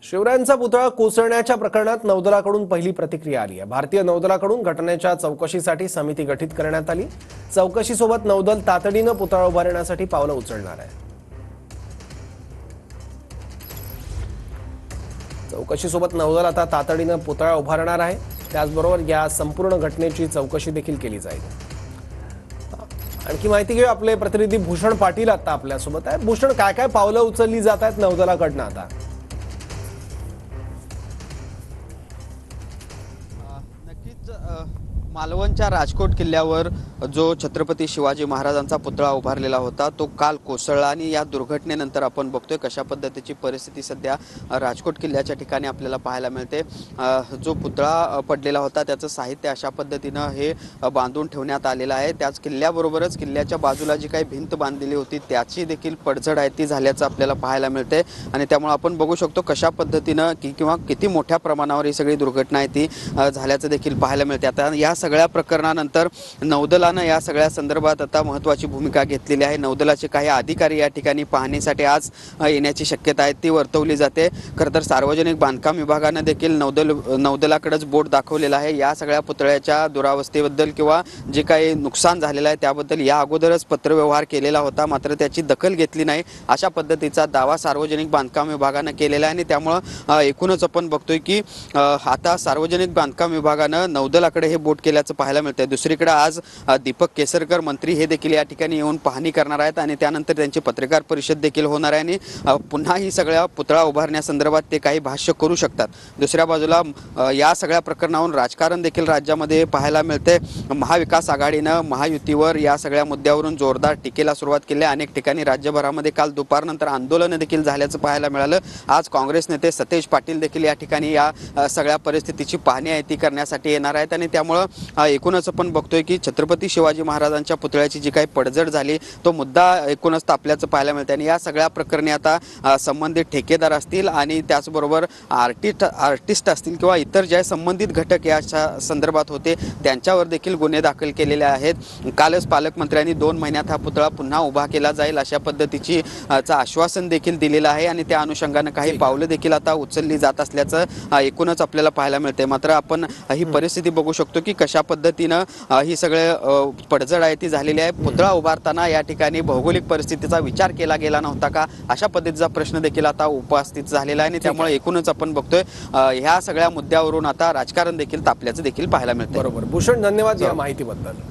शिवरायांचा पुतळा कोसळण्याच्या प्रकरणात नौदलाकडून पहिली प्रतिक्रिया आली आहे। भारतीय नौदलाकडून घटनेच्या चौकशीसाठी समिती गठीत करण्यात आली। चौकशीसोबत नौदल तातडीने पुतळा उभारण्यासाठी पावलं उचलणार आहे। चौकशीसोबत नौदल आता तातडीने पुतळा उभारणार आहे। त्याचबरोबर या संपूर्ण घटनेची चौकशी देखील केली जाईल। आणखी माहिती घेऊ, आपले प्रतिनिधी भूषण पाटील आता आपल्यासोबत आहे। भूषण, काय काय पावलं उचलली जात आहेत नौदलाकडनं आता? मालवणच्या राजकोट किल्ल्यावर जो छत्रपती शिवाजी महाराजांचा पुतळा उभारलेला होता तो काल कोसळला आणि या दुर्घटनेनंतर आपण बघतोय कशा पद्धतीची परिस्थिती सध्या राजकोट किल्ल्याच्या ठिकाणी आपल्याला पाहायला मिळते। जो पुतळा पडलेला होता त्याचं साहित्य अशा पद्धतीनं हे बांधून ठेवण्यात आलेलं आहे। त्याच किल्ल्याबरोबरच किल्ल्याच्या बाजूला जी काही भिंत बांधलेली होती त्याची देखील पडझड आहे ती झाल्याचं आपल्याला पाहायला मिळते आणि त्यामुळे आपण बघू शकतो कशा पद्धतीनं किंवा किती मोठ्या प्रमाणावर ही सगळी दुर्घटना आहे ती झाल्याचं देखील पाहायला मिळते। आता या सगळ्या प्रकरणानंतर नौदलानं या सगळ्या संदर्भात आता महत्त्वाची भूमिका घेतलेली आहे। नौदलाचे काही अधिकारी या ठिकाणी पाहणीसाठी आज येण्याची शक्यता आहे ती वर्तवली जाते। खरं तर सार्वजनिक बांधकाम विभागानं देखील नौदलाकडेच बोट दाखवलेलं आहे। या सगळ्या पुतळ्याच्या दुरावस्थेबद्दल किंवा जे काही नुकसान झालेलं आहे त्याबद्दल या अगोदरच पत्रव्यवहार केलेला होता, मात्र त्याची दखल घेतली नाही अशा पद्धतीचा दावा सार्वजनिक बांधकाम विभागानं केलेला आहे आणि त्यामुळं एकूणच आपण बघतोय की आता सार्वजनिक बांधकाम विभागानं नौदलाकडे हे बोट केल्याचं पाहायला मिळतंय। दुसरीकडे आज दीपक केसरकर मंत्री हे देखील या ठिकाणी येऊन पाहणी करणार आहेत आणि त्यानंतर त्यांची पत्रकार परिषद देखील होणार आहे आणि पुन्हा ही सगळ्या पुतळा उभारण्यासंदर्भात ते काही भाष्य करू शकतात। दुसऱ्या बाजूला या सगळ्या प्रकरणावरून राजकारण देखील राज्यामध्ये पाहायला मिळते। महाविकास आघाडीनं महायुतीवर या सगळ्या मुद्द्यावरून जोरदार टीकेला सुरुवात केली। अनेक ठिकाणी राज्यभरामध्ये काल दुपारनंतर आंदोलन देखील झाल्याचं पाहायला मिळालं। आज काँग्रेस नेते सतेज पाटील देखील या ठिकाणी या सगळ्या परिस्थितीची पाहणी आहे ती करण्यासाठी येणार आहेत आणि त्यामुळं एकूणच आपण बघतोय की छत्रपती शिवाजी महाराजांच्या पुतळ्याची जी काही पडझड झाली तो मुद्दा एकूणच तापल्याचं पाहायला मिळतं आणि या सगळ्या प्रकरणी आता संबंधित ठेकेदार असतील आणि त्याचबरोबर आर्टिस्ट असतील किंवा इतर जे संबंधित घटक या संदर्भात होते त्यांच्यावर देखील गुन्हे दाखल केलेले आहेत। कालच पालकमंत्र्यांनी 2 महिन्यात हा पुतळा पुन्हा उभा केला जाईल अशा पद्धतीची आश्वासन देखील दिलेलं आहे आणि त्या अनुषंगानं काही पावलं देखील आता उचलली जात असल्याचं एकूणच आपल्याला पाहायला मिळते। मात्र आपण ही परिस्थिती बघू शकतो की कशा पद्धतीनं ही सगळे पडझड आहे ती झालेली आहे। पुतळा उभारताना या ठिकाणी भौगोलिक परिस्थितीचा विचार केला गेला नव्हता का अशा पद्धतीचा प्रश्न देखील आता उपस्थित झालेला आहे आणि त्यामुळे एकूणच आपण बघतोय ह्या सगळ्या मुद्द्यावरून आता राजकारण देखील तापल्याचं देखील पाहायला मिळतं। बरोबर भूषण, धन्यवाद या माहितीबद्दल।